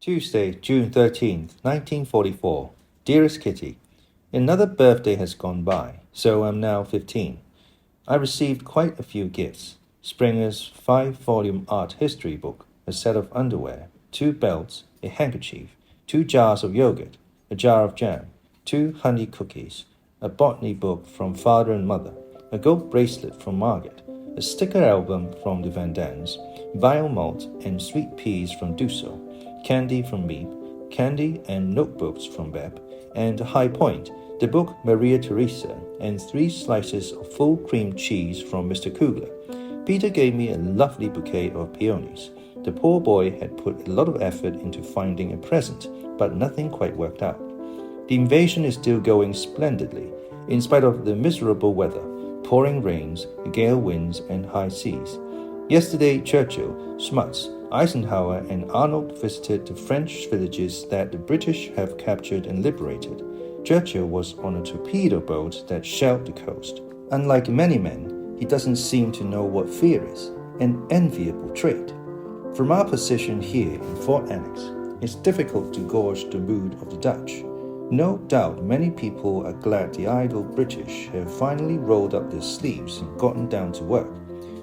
Tuesday, June 13th, 1944. Dearest Kitty, another birthday has gone by, so I'm now 15. I received quite a few gifts. Springer's 5-volume art history book, a set of underwear, 2 belts, a handkerchief, 2 jars of yogurt, a jar of jam, 2 honey cookies, a botany book from father and mother, a gold bracelet from Margaret, a sticker album from the Van Dams, vile malt and sweet peas from Dusso, candy from Meep, candy and notebooks from Beb, and a high point, the book Maria Theresa, and 3 slices of full cream cheese from Mr. Kugler. Peter gave me a lovely bouquet of peonies. The poor boy had put a lot of effort into finding a present, but nothing quite worked out. The invasion is still going splendidly, in spite of the miserable weather, pouring rains, gale winds, and high seas. Yesterday, Churchill, Smuts, Eisenhower, and Arnold visited the French villages that the British have captured and liberated. Churchill was on a torpedo boat that shelled the coast. Unlike many men, he doesn't seem to know what fear is, an enviable trait. From our position here in Fort Annex, it's difficult to gauge the mood of the Dutch. No doubt many people are glad the idle British have finally rolled up their sleeves and gotten down to work.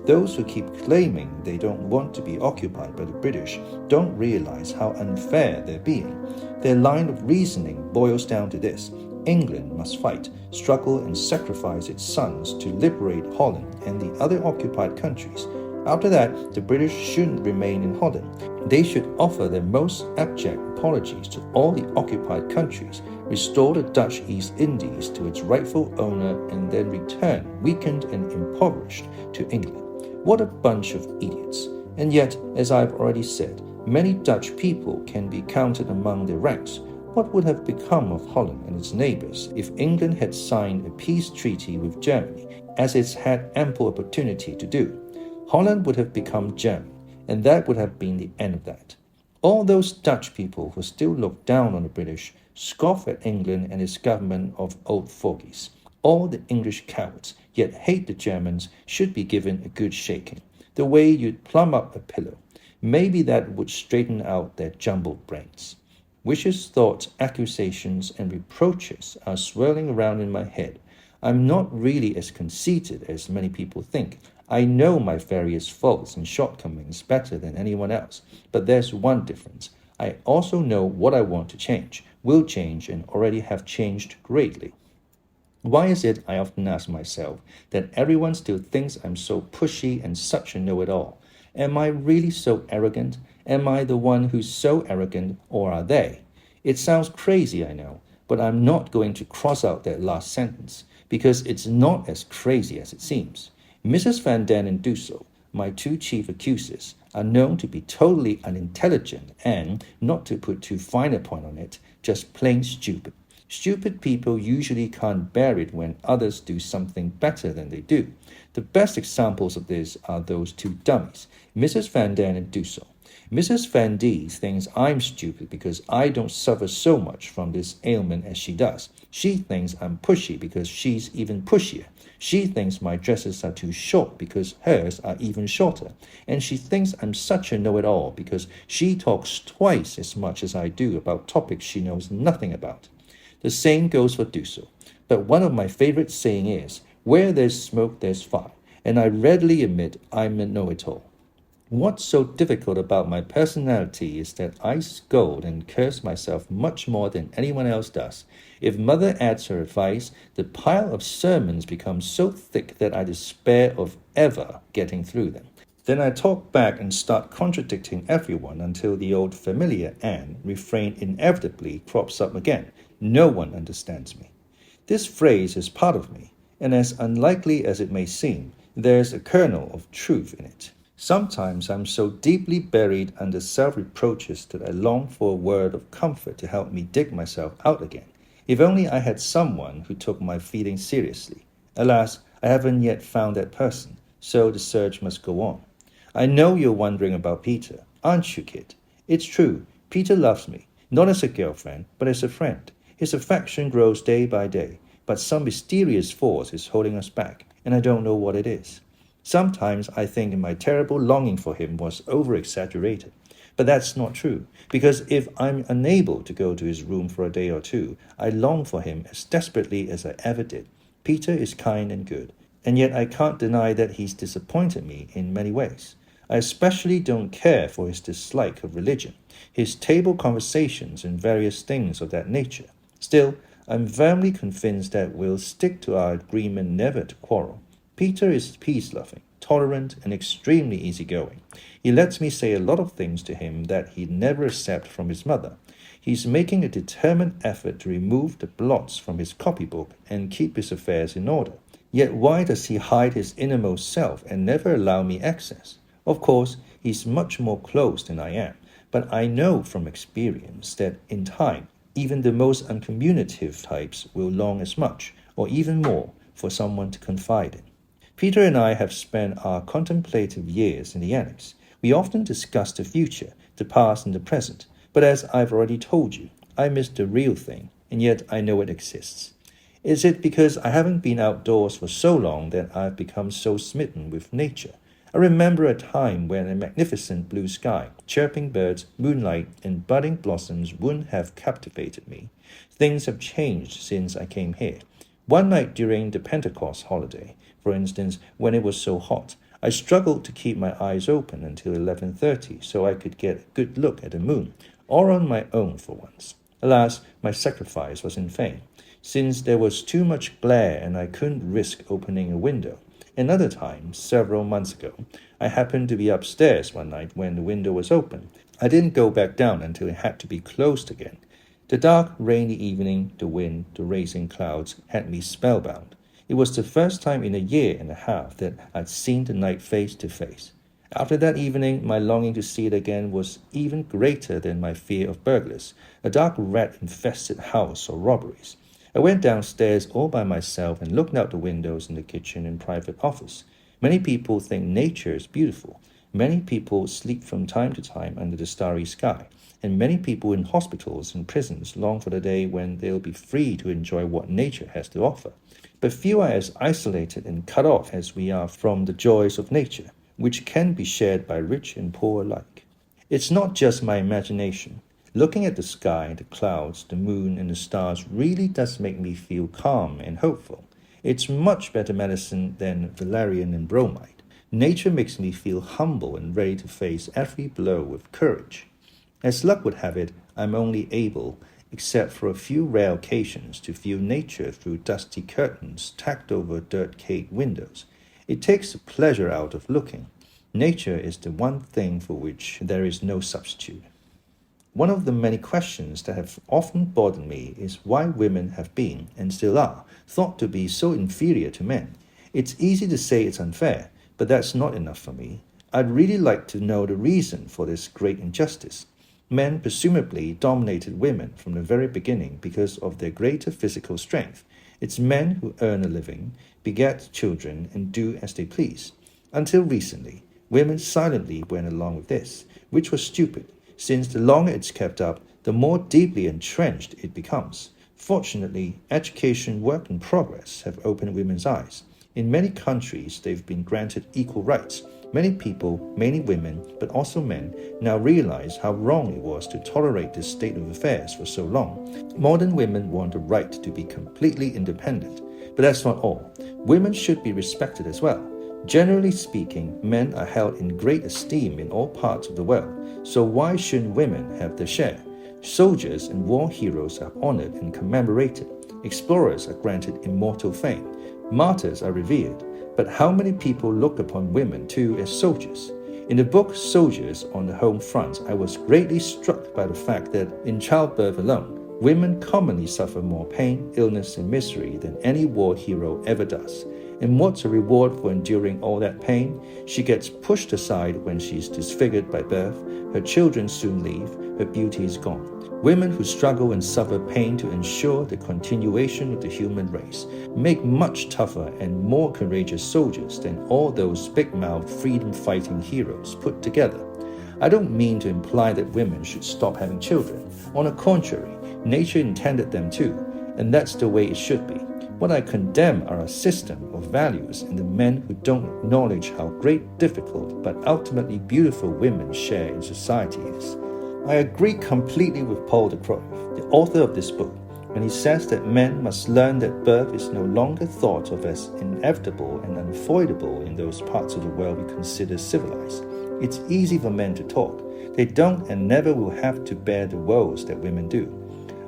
Those who keep claiming they don't want to be occupied by the British don't realize how unfair they're being. Their line of reasoning boils down to this: England must fight, struggle, and sacrifice its sons to liberate Holland and the other occupied countries. After that, the British shouldn't remain in Holland. They should offer their most abject apologies to all the occupied countries, restore the Dutch East Indies to its rightful owner, and then return, weakened and impoverished, to England. What a bunch of idiots. And yet, as I've already said, many Dutch people can be counted among their ranks. What would have become of Holland and its neighbors if England had signed a peace treaty with Germany, as it's had ample opportunity to do? Holland would have become German, and that would have been the end of that. All those Dutch people who still look down on the British, scoff at England and its government of old fogies. All the English cowards, yet hate the Germans, should be given a good shaking, the way you'd plumb up a pillow. Maybe that would straighten out their jumbled brains. Wishes, thoughts, accusations, and reproaches are swirling around in my head. I'm not really as conceited as many people think. I know my various faults and shortcomings better than anyone else, but there's one difference. I also know what I want to change, will change, and already have changed greatly. Why is it, I often ask myself, that everyone still thinks I'm so pushy and such a know-it-all? Am I really so arrogant? Am I the one who's so arrogant, or are they? It sounds crazy, I know, but I'm not going to cross out that last sentence, because it's not as crazy as it seems. Mrs. Van Dam and Dusso, my 2 chief accusers, are known to be totally unintelligent and, not to put too fine a point on it, just plain stupid. Stupid people usually can't bear it when others do something better than they do. The best examples of this are those 2 dummies, Mrs. Van Dam and Dusso. Mrs. Van D thinks I'm stupid because I don't suffer so much from this ailment as she does. She thinks I'm pushy because she's even pushier. She thinks my dresses are too short because hers are even shorter. And she thinks I'm such a know-it-all because she talks twice as much as I do about topics she knows nothing about. The same goes for Dusso. But one of my favorite sayings is, where there's smoke, there's fire. And I readily admit I'm a know-it-all. What's so difficult about my personality is that I scold and curse myself much more than anyone else does. If mother adds her advice, the pile of sermons becomes so thick that I despair of ever getting through them. Then I talk back and start contradicting everyone until the old familiar Anne refrain inevitably crops up again. No one understands me. This phrase is part of me, and as unlikely as it may seem, there's a kernel of truth in it. Sometimes I'm so deeply buried under self-reproaches that I long for a word of comfort to help me dig myself out again. If only I had someone who took my feelings seriously. Alas, I haven't yet found that person, so the search must go on. I know you're wondering about Peter, aren't you, kid? It's true, Peter loves me, not as a girlfriend, but as a friend. His affection grows day by day, but some mysterious force is holding us back, and I don't know what it is. Sometimes I think my terrible longing for him was over-exaggerated. But that's not true, because if I'm unable to go to his room for a day or two, I long for him as desperately as I ever did. Peter is kind and good, and yet I can't deny that he's disappointed me in many ways. I especially don't care for his dislike of religion, his table conversations and various things of that nature. Still, I'm firmly convinced that we'll stick to our agreement never to quarrel. Peter is peace-loving, tolerant, and extremely easygoing. He lets me say a lot of things to him that he'd never accept from his mother. He's making a determined effort to remove the blots from his copybook and keep his affairs in order. Yet why does he hide his innermost self and never allow me access? Of course, he's much more closed than I am, but I know from experience that in time, even the most uncommunicative types will long as much, or even more, for someone to confide in. Peter and I have spent our contemplative years in the annex. We often discuss the future, the past and the present, but as I've already told you, I miss the real thing, and yet I know it exists. Is it because I haven't been outdoors for so long that I've become so smitten with nature? I remember a time when a magnificent blue sky, chirping birds, moonlight, and budding blossoms wouldn't have captivated me. Things have changed since I came here. One night during the Pentecost holiday, for instance, when it was so hot, I struggled to keep my eyes open until 11:30 so I could get a good look at the moon, all on my own for once. Alas, my sacrifice was in vain, since there was too much glare and I couldn't risk opening a window. Another time, several months ago, I happened to be upstairs one night when the window was open. I didn't go back down until it had to be closed again. The dark, rainy evening, the wind, the racing clouds had me spellbound. It was the first time in a year and a half that I'd seen the night face to face. After that evening, my longing to see it again was even greater than my fear of burglars, a dark rat-infested house or robberies. I went downstairs all by myself and looked out the windows in the kitchen and private office. Many people think nature is beautiful. Many people sleep from time to time under the starry sky. And many people in hospitals and prisons long for the day when they'll be free to enjoy what nature has to offer. But few are as isolated and cut off as we are from the joys of nature, which can be shared by rich and poor alike. It's not just my imagination. Looking at the sky, the clouds, the moon, and the stars really does make me feel calm and hopeful. It's much better medicine than valerian and bromide. Nature makes me feel humble and ready to face every blow with courage. As luck would have it, I'm only able, except for a few rare occasions, to view nature through dusty curtains tacked over dirt-caked windows. It takes the pleasure out of looking. Nature is the one thing for which there is no substitute. One of the many questions that have often bothered me is why women have been, and still are, thought to be so inferior to men. It's easy to say it's unfair, but that's not enough for me. I'd really like to know the reason for this great injustice. Men presumably dominated women from the very beginning because of their greater physical strength. It's men who earn a living, beget children, and do as they please. Until recently, women silently went along with this, which was stupid, since the longer it's kept up, the more deeply entrenched it becomes. Fortunately, education, work, and progress have opened women's eyes. In many countries, they've been granted equal rights. Many people, mainly women, but also men, now realize how wrong it was to tolerate this state of affairs for so long. Modern women want the right to be completely independent. But that's not all. Women should be respected as well. Generally speaking, men are held in great esteem in all parts of the world, so why shouldn't women have their share? Soldiers and war heroes are honored and commemorated. Explorers are granted immortal fame. Martyrs are revered. But how many people look upon women too as soldiers? In the book Soldiers on the Home Front, I was greatly struck by the fact that in childbirth alone, women commonly suffer more pain, illness, and misery than any war hero ever does. And what's a reward for enduring all that pain? She gets pushed aside when she's disfigured by birth, her children soon leave, her beauty is gone. Women who struggle and suffer pain to ensure the continuation of the human race make much tougher and more courageous soldiers than all those big-mouthed freedom-fighting heroes put together. I don't mean to imply that women should stop having children. On the contrary, nature intended them to, and that's the way it should be. What I condemn are a system of values and the men who don't acknowledge how great, difficult, but ultimately beautiful women share in society is. I agree completely with Paul de Cruyff, the author of this book, when he says that men must learn that birth is no longer thought of as inevitable and unavoidable in those parts of the world we consider civilized. It's easy for men to talk. They don't and never will have to bear the woes that women do.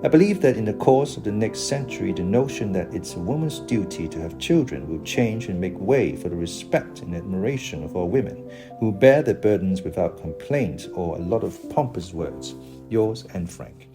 I believe that in the course of the next century, the notion that it's a woman's duty to have children will change and make way for the respect and admiration of all women who bear their burdens without complaint or a lot of pompous words. Yours, Anne Frank.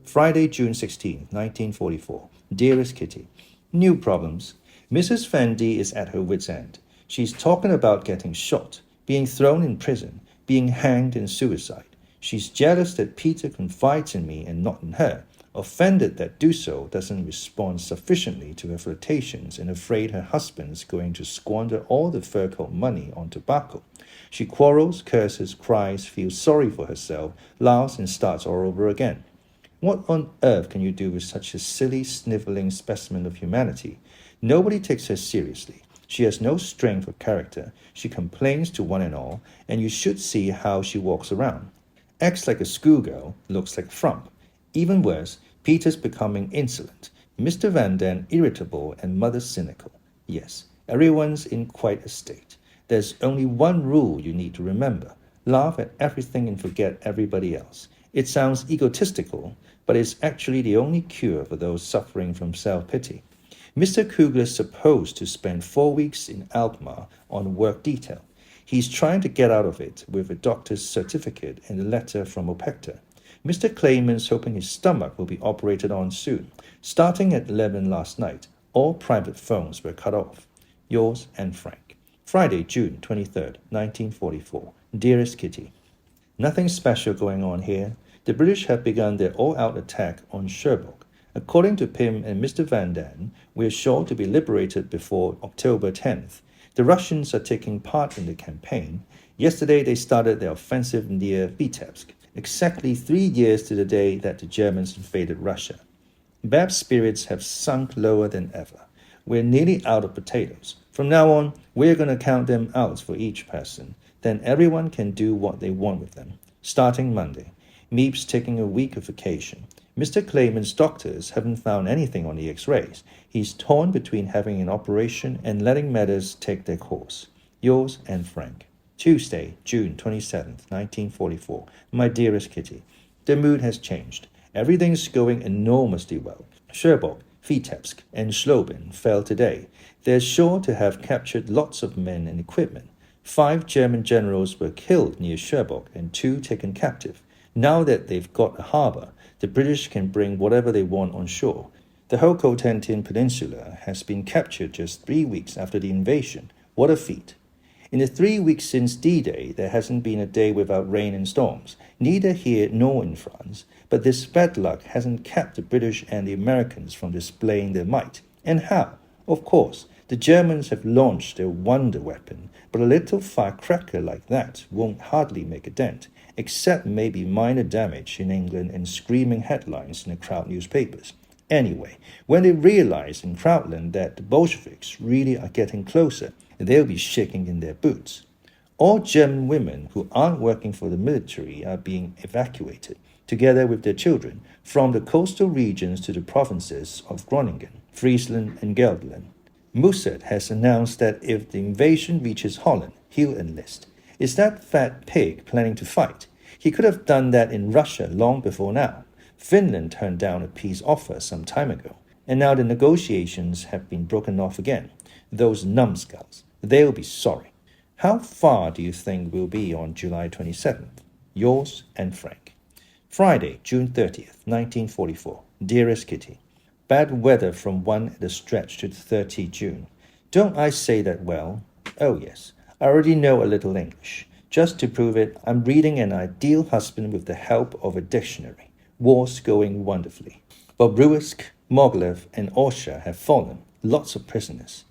Friday, June 16, 1944. Dearest Kitty, new problems. Mrs. Van D is at her wit's end. She's talking about getting shot, being thrown in prison, being hanged and suicide. She's jealous that Peter confides in me and not in her, offended that Dusso doesn't respond sufficiently to her flirtations and afraid her husband's going to squander all the fur coat money on tobacco. She quarrels, curses, cries, feels sorry for herself, laughs and starts all over again. What on earth can you do with such a silly, sniveling specimen of humanity? Nobody takes her seriously. She has no strength of character. She complains to one and all, and you should see how she walks around. Acts like a schoolgirl, looks like a frump. Even worse, Peter's becoming insolent, Mr. Van Den irritable, and Mother cynical. Yes, everyone's in quite a state. There's only one rule you need to remember. Laugh at everything and forget everybody else. It sounds egotistical, but it's actually the only cure for those suffering from self-pity. Mr. Kugler's supposed to spend 4 weeks in Alkmaar on work detail. He's trying to get out of it with a doctor's certificate and a letter from Opector. Mr. Clayman's hoping his stomach will be operated on soon. Starting at 11 last night, all private phones were cut off. Yours, Anne Frank. Friday, June 23rd, 1944. Dearest Kitty, nothing special going on here. The British have begun their all-out attack on Cherbourg. According to Pym and Mr. Van Daan, we are sure to be liberated before October 10th. The Russians are taking part in the campaign. Yesterday they started their offensive near Vitebsk, exactly 3 years to the day that the Germans invaded Russia. Bab's spirits have sunk lower than ever. We're nearly out of potatoes. From now on, we're going to count them out for each person. Then everyone can do what they want with them. Starting Monday. Meep's taking a week of vacation. Mr. Clayman's doctors haven't found anything on the X-rays. He's torn between having an operation and letting matters take their course. Yours, Anne Frank. Tuesday, June 27th, 1944. My dearest Kitty, the mood has changed. Everything's going enormously well. Cherbourg, Vitebsk, and Schloben fell today. They're sure to have captured lots of men and equipment. 5 German generals were killed near Cherbourg and 2 taken captive. Now that they've got a harbour, the British can bring whatever they want on shore. The whole Cotentin Peninsula has been captured just 3 weeks after the invasion. What a feat. In the 3 weeks since D-Day, there hasn't been a day without rain and storms, neither here nor in France, but this bad luck hasn't kept the British and the Americans from displaying their might. And how? Of course, the Germans have launched their wonder weapon, but a little firecracker like that won't hardly make a dent, except maybe minor damage in England and screaming headlines in the crowd newspapers. Anyway, when they realize in Crowdland that the Bolsheviks really are getting closer, they'll be shaking in their boots. All German women who aren't working for the military are being evacuated, together with their children, from the coastal regions to the provinces of Groningen, Friesland, and Gelderland. Mussert has announced that if the invasion reaches Holland, he'll enlist. Is that fat pig planning to fight? He could have done that in Russia long before now. Finland turned down a peace offer some time ago, and now the negotiations have been broken off again. Those numbskulls, they'll be sorry. How far do you think we'll be on July 27th? Yours, Anne Frank. Friday, June 30th, 1944. Dearest Kitty, bad weather from 1 at a stretch to 30 June. Don't I say that well? Oh yes, I already know a little English. Just to prove it, I'm reading An Ideal Husband with the help of a dictionary. War's going wonderfully. Bobruisk, Mogilev, and Orsha have fallen. Lots of prisoners.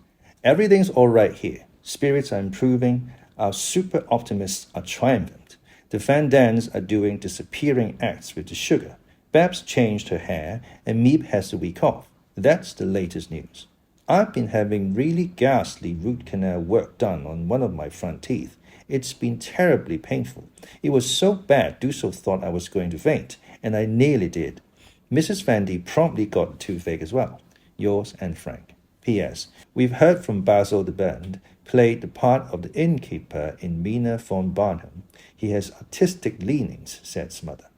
Everything's all right here. Spirits are improving. Our super optimists are triumphant. The Van Dans are doing disappearing acts with the sugar. Babs changed her hair, and Miep has a week off. That's the latest news. I've been having really ghastly root canal work done on one of my front teeth. It's been terribly painful. It was so bad Dusel thought I was going to faint, and I nearly did. Mrs. Vandy promptly got a toothache as well. Yours, Anne Frank. P.S. We've heard from Basil de Bernd, played the part of the innkeeper in Mina von Barnhelm. He has artistic leanings, said Smother.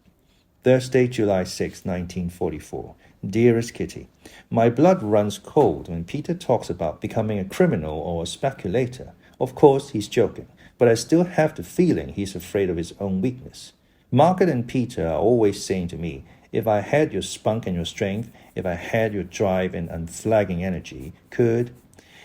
Thursday, July 6, 1944. Dearest Kitty, my blood runs cold when Peter talks about becoming a criminal or a speculator. Of course, he's joking, but I still have the feeling he's afraid of his own weakness. Margaret and Peter are always saying to me, if I had your spunk and your strength, if I had your drive and unflagging energy,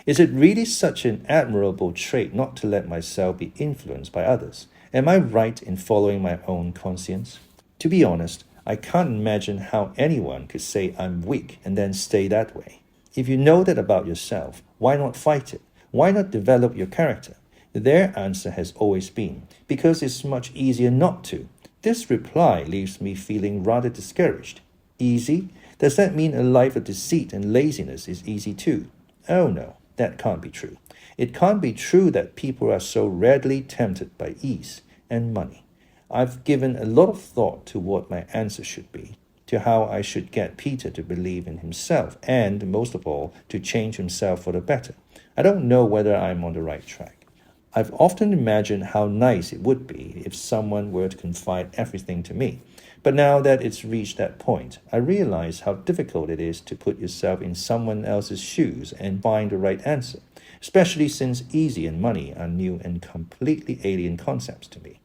Is it really such an admirable trait not to let myself be influenced by others? Am I right in following my own conscience? To be honest, I can't imagine how anyone could say I'm weak and then stay that way. If you know that about yourself, why not fight it? Why not develop your character? Their answer has always been, because it's much easier not to. This reply leaves me feeling rather discouraged. Easy? Does that mean a life of deceit and laziness is easy too? Oh no, that can't be true. It can't be true that people are so readily tempted by ease and money. I've given a lot of thought to what my answer should be, to how I should get Peter to believe in himself and, most of all, to change himself for the better. I don't know whether I'm on the right track. I've often imagined how nice it would be if someone were to confide everything to me. But now that it's reached that point, I realize how difficult it is to put yourself in someone else's shoes and find the right answer, especially since easy and money are new and completely alien concepts to me.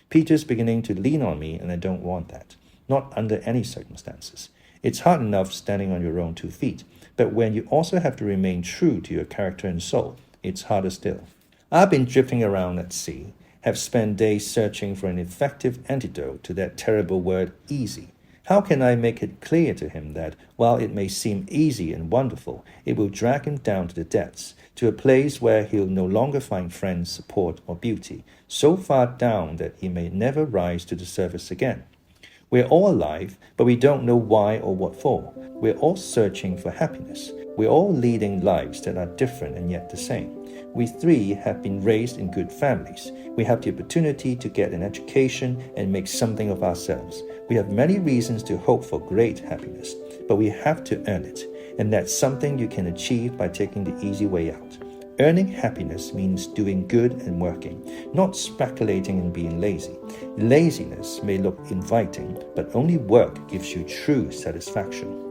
Peter's beginning to lean on me, and I don't want that. Not under any circumstances. It's hard enough standing on your own 2 feet, but when you also have to remain true to your character and soul, it's harder still. I've been drifting around at sea, have spent days searching for an effective antidote to that terrible word easy. How can I make it clear to him that, while it may seem easy and wonderful, it will drag him down to the depths, to a place where he'll no longer find friends, support, or beauty, so far down that he may never rise to the surface again? We're all alive, but we don't know why or what for. We're all searching for happiness. We're all leading lives that are different and yet the same. We 3 have been raised in good families. We have the opportunity to get an education and make something of ourselves. We have many reasons to hope for great happiness, but we have to earn it, and that's something you can achieve by taking the easy way out. Earning happiness means doing good and working, not speculating and being lazy. Laziness may look inviting, but only work gives you true satisfaction.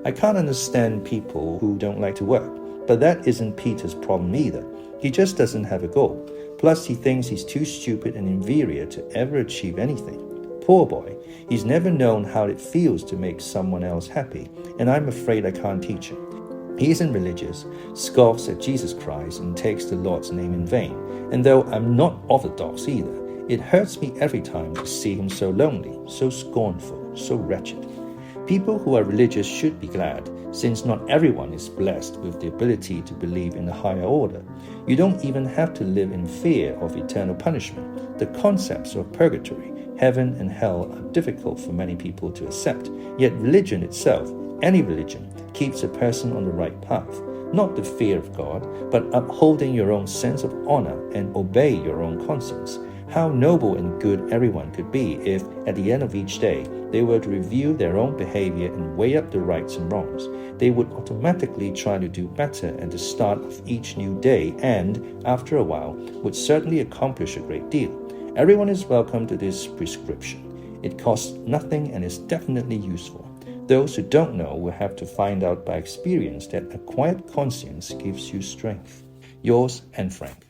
I can't understand people who don't like to work, but that isn't Peter's problem either. He just doesn't have a goal. Plus, he thinks he's too stupid and inferior to ever achieve anything. Poor boy, he's never known how it feels to make someone else happy, and I'm afraid I can't teach him. He isn't religious, scoffs at Jesus Christ, and takes the Lord's name in vain. And though I'm not orthodox either, it hurts me every time to see him so lonely, so scornful, so wretched. People who are religious should be glad, since not everyone is blessed with the ability to believe in a higher order. You don't even have to live in fear of eternal punishment. The concepts of purgatory, heaven and hell are difficult for many people to accept, yet religion itself, any religion, keeps a person on the right path. Not the fear of God, but upholding your own sense of honor and obey your own conscience. How noble and good everyone could be if, at the end of each day, they were to review their own behavior and weigh up the rights and wrongs. They would automatically try to do better at the start of each new day and, after a while, would certainly accomplish a great deal. Everyone is welcome to this prescription. It costs nothing and is definitely useful. Those who don't know will have to find out by experience that a quiet conscience gives you strength. Yours, Anne Frank.